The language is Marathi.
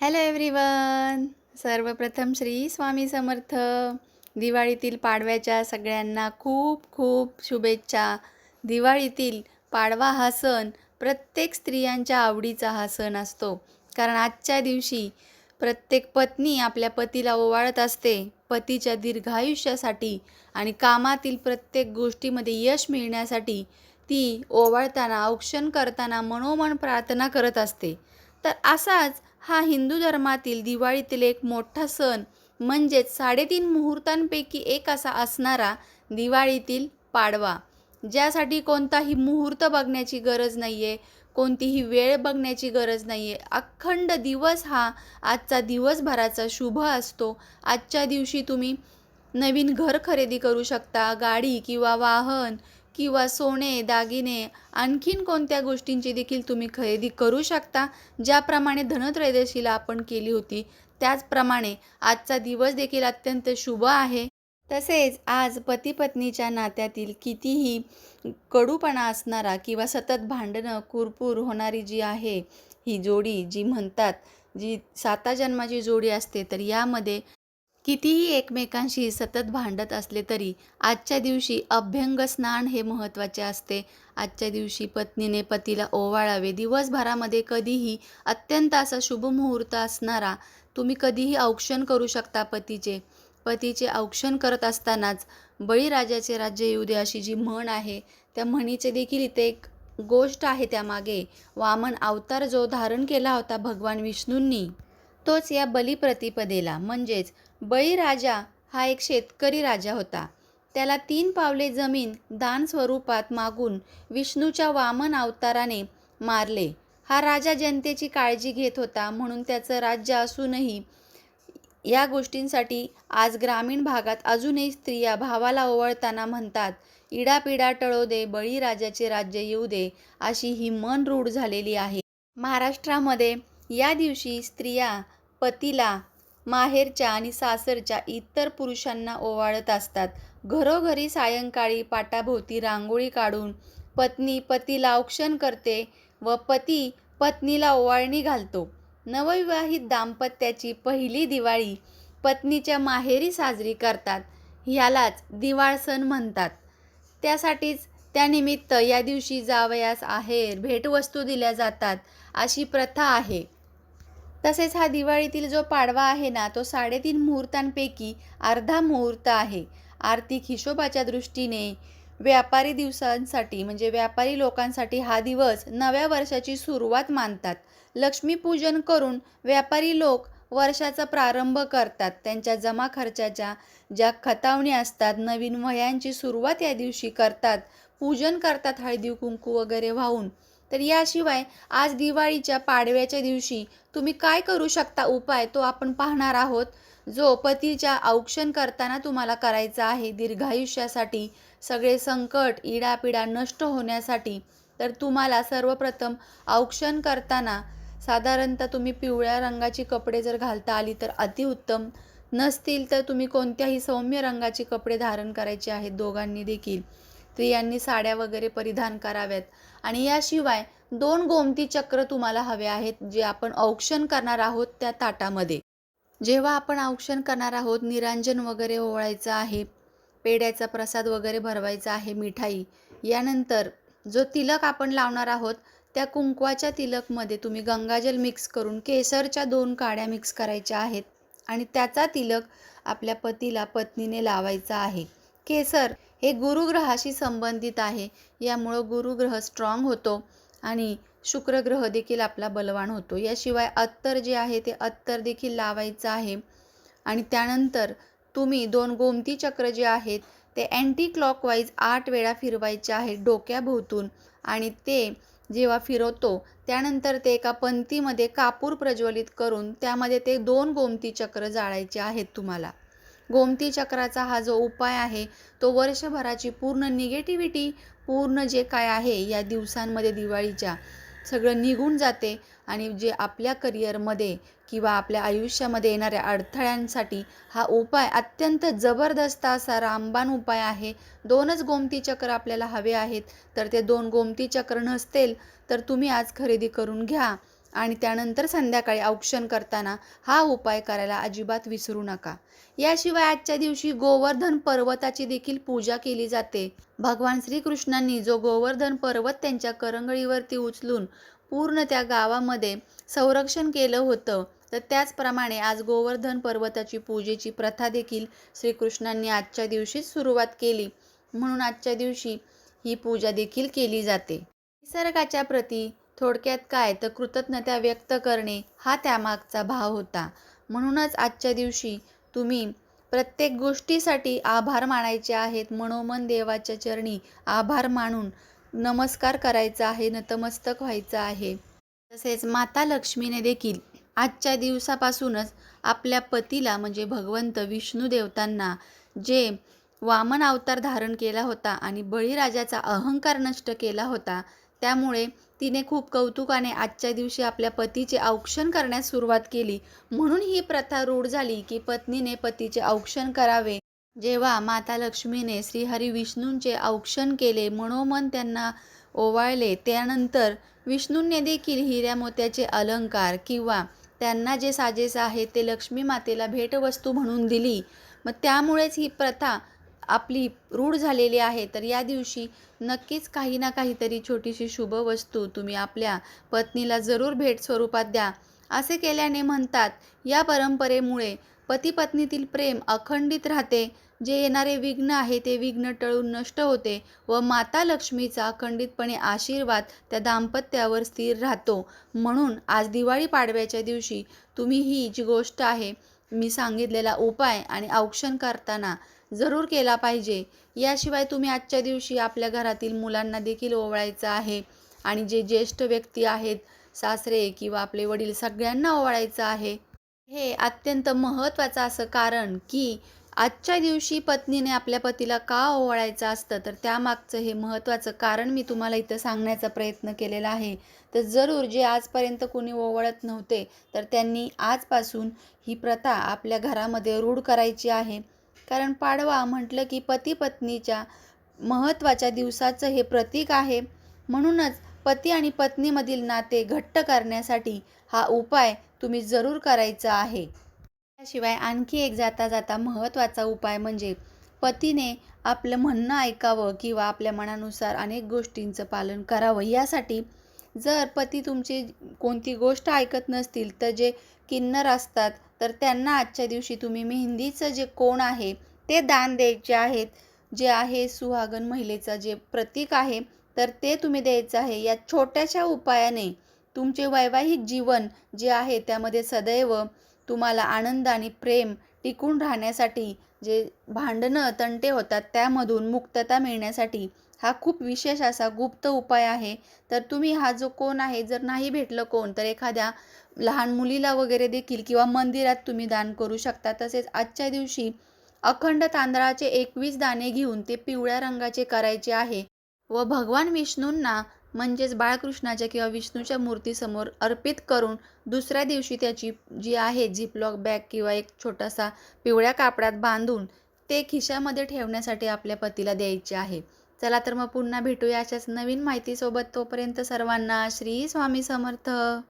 Hello everyone. सर्वप्रथम श्री स्वामी समर्थ. दिवाळीतील पाडव्याच्या सगळ्यांना खूप खूप शुभेच्छा. दिवाळीतील पाडवा हा सण प्रत्येक स्त्रियांच्या आवडीचा हा सण असतो, कारण आजच्या दिवशी प्रत्येक पत्नी आपल्या पतीला ओवाळत असते पतीच्या दीर्घायुष्यासाठी आणि कामातील प्रत्येक गोष्टीमध्ये यश मिळण्यासाठी. ती ओवाळताना औक्षण करताना मनोमन प्रार्थना करत असते. तर असाच हा हिंदू धर्मातील दिवाळीतील एक मोठा सण म्हणजेच 3.5 मुहूर्तांपैकी एक असा असणारा दिवाळीतील पाडवा, ज्यासाठी कोणताही मुहूर्त बघण्याची गरज नाही आहे, कोणतीही वेळ बघण्याची गरज नाही आहे. अखंड दिवस हा आजचा दिवसभराचा शुभ असतो. आजच्या दिवशी तुम्ही नवीन घर खरेदी करू शकता, गाडी किंवा वाहन किंवा सोने, दागिने, आणखीन कोणत्या गोष्टींची देखील तुम्ही खरेदी करू शकता. ज्याप्रमाणे धनत्रयोदशीला आपण केली होती, त्याचप्रमाणे आजचा दिवस देखील अत्यंत शुभ आहे. तसेच आज पती-पत्नीच्या नात्यातील कितीही कडूपणा असणारा किंवा सतत भांडणं, कुरपूर होणारी जी आहे, ही जोडी जी म्हणतात, जी 7 जन्माची जोडी असते, तर यामध्ये कितीही एकमेकांशी सतत भांडत असले तरी आजच्या दिवशी अभ्यंग स्नान हे महत्त्वाचे असते. आजच्या दिवशी पत्नीने पतीला ओवाळावे. दिवसभरामध्ये कधीही अत्यंत असा शुभ मुहूर्त असणारा तुम्ही कधीही औक्षण करू शकता पतीचे औक्षण करत असतानाच बळीराजाचे राज्य येऊ दे अशी जी म्हण आहे, त्या म्हणीचे देखील इथे एक गोष्ट आहे त्यामागे. वामन अवतार जो धारण केला होता भगवान विष्णूंनी, तोच या बलिप्रतिपदेला म्हणजेच बळीराजा हा एक शेतकरी राजा होता. त्याला 3 पावले जमीन दान स्वरूपात मागून विष्णूच्या वामन अवताराने मारले. हा राजा जनतेची काळजी घेत होता, म्हणून त्याचं राज्य असूनही या गोष्टींसाठी आज ग्रामीण भागात अजूनही स्त्रिया भावाला ओवाळताना म्हणतात, इडापिडा टळो दे, बळीराजाचे राज्य येऊ दे, अशी ही म्हण रूढ झालेली आहे. महाराष्ट्रामध्ये या दिवशी स्त्रिया पतीला माहेरच्या आणि सासरच्या इतर पुरुषांना ओवाळत असतात. घरोघरी सायंकाळी पाटाभोवती रांगोळी काढून पत्नी पतीला औक्षण करते व पती पत्नीला ओवाळणी घालतो. नवविवाहित दाम्पत्याची पहिली दिवाळी पत्नीच्या माहेरी साजरी करतात. ह्यालाच दिवाळ सण म्हणतात. त्यासाठीच त्यानिमित्त या दिवशी जावयास आहेर भेटवस्तू दिल्या जातात, अशी प्रथा आहे. तसेच हा दिवाळीतील जो पाडवा आहे ना, तो 3.5 मुहूर्तांपैकी अर्धा मुहूर्त आहे. आर्थिक हिशोबाच्या दृष्टीने व्यापारी दिवसांसाठी म्हणजे व्यापारी लोकांसाठी हा दिवस नव्या वर्षाची सुरुवात मानतात. लक्ष्मीपूजन करून व्यापारी लोक वर्षाचा प्रारंभ करतात. त्यांच्या जमा खर्चाच्या ज्या खतावणी असतात, नवीन वह्यांची सुरुवात या दिवशी करतात, पूजन करतात हळदी कुंकू वगैरे वाहून. तर याशिवाय आज दिवाळीच्या पाडव्याच्या दिवशी तुम्ही काय करू शकता उपाय, तो आपण पाहणार आहोत. जो पतीच्या औक्षण करताना तुम्हाला करायचा आहे दीर्घायुष्यासाठी, सगळे संकट, इडापिडा नष्ट होण्यासाठी. तर तुम्हाला सर्वप्रथम औक्षण करताना साधारणतः तुम्ही पिवळ्या रंगाची कपडे जर घालता आली तर अतिउत्तम. नसतील तर तुम्ही कोणत्याही सौम्य रंगाचे कपडे धारण करायचे आहेत. दोघांनी देखील स्त्रियांनी साड्या वगैरे परिधान कराव्यात. आणि याशिवाय 2 गोमती चक्र तुम्हाला हवे आहेत, जे आपण औक्षण करणार आहोत त्या ताटामध्ये. जेव्हा आपण औक्षण करणार आहोत, निरांजन वगैरे ओवाळायचं आहे, पेढ्याचा प्रसाद वगैरे भरवायचा आहे, मिठाई. यानंतर जो तिलक आपण लावणार आहोत, त्या कुंकवाच्या तिलकमध्ये तुम्ही गंगाजल मिक्स करून केसरच्या 2 काड्या मिक्स करायच्या आहेत आणि त्याचा तिलक आपल्या पतीला पत्नीने लावायचा आहे. केसर हे गुरुग्रहाशी संबंधित आहे. यामुळं गुरुग्रह स्ट्रॉंग होतो आणि शुक्र ग्रह देखील आपला बलवान होतो. याशिवाय अत्तर जे आहे ते अत्तर देखील लावायचं आहे. आणि त्यानंतर तुम्ही 2 गोमती चक्र जे आहेत ते अँटी क्लॉकवाईज 8 वेळा फिरवायचे आहेत डोक्याभोवतून. आणि ते जेव्हा फिरवतो त्यानंतर ते एका पंतीमध्ये कापूर प्रज्वलित करून त्यामध्ये ते 2 गोमती चक्र जाळायचे आहेत तुम्हाला. गोमती चक्राचा हा जो उपाय आहे, तो वर्षभराची पूर्ण निगेटिव्हिटी, पूर्ण जे काय आहे या दिवसांमध्ये दिवाळीच्या, सगळं निघून जाते. आणि जे आपल्या करिअरमध्ये किंवा आपल्या आयुष्यामध्ये येणाऱ्या अडथळ्यांसाठी हा उपाय अत्यंत जबरदस्त असा रामबाण उपाय आहे. 2च गोमती चक्र आपल्याला हवे आहेत. तर ते 2 गोमती चक्र नसतील तर तुम्ही आज खरेदी करून घ्या आणि त्यानंतर संध्याकाळी औक्षण करताना हा उपाय करायला अजिबात विसरू नका. याशिवाय आजच्या दिवशी गोवर्धन पर्वताची देखील पूजा केली जाते. भगवान श्रीकृष्णांनी जो गोवर्धन पर्वत त्यांच्या करंगळीवरती उचलून पूर्ण त्या गावामध्ये संरक्षण केलं होतं, तर त्याचप्रमाणे आज गोवर्धन पर्वताची पूजेची प्रथा देखील श्रीकृष्णांनी आजच्या दिवशीच सुरुवात केली. म्हणून आजच्या दिवशी ही पूजा देखील केली जाते. निसर्गाच्या प्रती थोडक्यात काय तर कृतज्ञता व्यक्त करणे हा त्यामागचा भाव होता. म्हणूनच आजच्या दिवशी तुम्ही प्रत्येक गोष्टीसाठी आभार मानायचे आहेत. मनोमन देवाच्या चरणी आभार मानून नमस्कार करायचा आहे, नतमस्तक व्हायचं आहे. तसेच माता लक्ष्मीने देखील आजच्या दिवसापासूनच आपल्या पतीला म्हणजे भगवंत विष्णू देवतांना जे वामन अवतार धारण केला होता आणि बळीराजाचा अहंकार नष्ट केला होता, त्यामुळे तिने खूप कौतुकाने आजच्या दिवशी आपल्या पतीचे औक्षण करण्यास सुरुवात केली. म्हणून ही प्रथा रूढ झाली की पत्नीने पतीचे औक्षण करावे. जेव्हा माता लक्ष्मीने श्रीहरी विष्णूंचे औक्षण केले, मनोमन त्यांना ओवाळले, त्यानंतर विष्णूंनी देखील हिऱ्या मोत्याचे अलंकार किंवा त्यांना जे साजेसं आहे ते लक्ष्मी मातेला भेटवस्तू म्हणून दिली. मग त्यामुळेच ही प्रथा आपली रूढ झालेली आहे. तर या दिवशी नक्कीच काही ना काहीतरी छोटीशी शुभ वस्तू तुम्ही आपल्या पत्नीला जरूर भेट स्वरूपात द्या. असे केल्याने म्हणतात, या परंपरेमुळे पती पत्नीतील प्रेम अखंडित राहते. जे येणारे विघ्न आहे ते विघ्न टळून नष्ट होते व माता लक्ष्मीचा अखंडितपणे आशीर्वाद त्या दाम्पत्यावर स्थिर राहतो. म्हणून आज दिवाळी पाडव्याच्या दिवशी तुम्ही ही जी गोष्ट आहे, मी सांगितलेला उपाय आणि औक्षण करताना जरूर केला पाहिजे. याशिवाय तुम्ही आजच्या दिवशी आपल्या घरातील मुलांना देखील ओवाळायचं आहे आणि जे ज्येष्ठ व्यक्ती आहेत, सासरे किंवा आपले वडील, सगळ्यांना ओवाळायचं आहे. हे अत्यंत महत्त्वाचं असं कारण की आजच्या दिवशी पत्नीने आपल्या पतीला का ओवाळायचं असतं, तर त्यामागचं हे महत्त्वाचं कारण मी तुम्हाला इथं सांगण्याचा प्रयत्न केलेला आहे. तर जरूर जे आजपर्यंत कोणी ओवाळत नव्हते, तर त्यांनी आजपासून ही प्रथा आपल्या घरामध्ये रूढ करायची आहे. कारण पाडवा म्हटलं की पती पत्नीच्या महत्त्वाच्या दिवसाचं हे प्रतीक आहे. म्हणूनच पती आणि पत्नीमधील नाते घट्ट करण्यासाठी हा उपाय तुम्ही जरूर करायचा आहे. त्याशिवाय आणखी एक जाता जाता महत्त्वाचा उपाय म्हणजे पतीने आपलं म्हणणं ऐकावं किंवा आपल्या मनानुसार अनेक गोष्टींचं पालन करावं. यासाठी जर पती तुमची कोणती गोष्ट ऐकत नसतील, तर जे किन्नर असतात, तर त्यांना आजच्या दिवशी तुम्ही मेहंदीचं जे कोण आहे ते दान द्यायचे आहेत. जे आहे सुहागन महिलेचं जे प्रतीक आहे, तर ते तुम्ही द्यायचं आहे. या छोट्याशा उपायाने तुमचे वैवाहिक जीवन जे आहे त्यामध्ये सदैव तुम्हाला आनंद आणि प्रेम टिकून राहण्यासाठी, जे भांडणं तंटे होतात त्यामधून मुक्तता मिळण्यासाठी हा खूप विशेष असा गुप्त उपाय आहे. तर तुम्ही हा जो कोण आहे, जर नाही भेटलं कोण, तर एखाद्या लहान मुलीला वगैरे देखील किंवा मंदिरात तुम्ही दान करू शकता. तसेच आजच्या दिवशी अखंड तांदळाचे 21 दाणे घेऊन ते पिवळ्या रंगाचे करायचे आहे व भगवान विष्णूंना म्हणजेच बाळकृष्णाच्या किंवा विष्णूच्या मूर्तीसमोर अर्पित करून दुसऱ्या दिवशी त्याची जी आहे झिपलॉक बॅग किंवा एक छोटासा पिवळ्या कापडात बांधून ते खिशामध्ये ठेवण्यासाठी आपल्या पतीला द्यायचे आहे. चला तर मग पुन्हा भेटूया अशाच नवीन माहितीसोबत. तोपर्यंत सर्वांना श्री स्वामी समर्थ.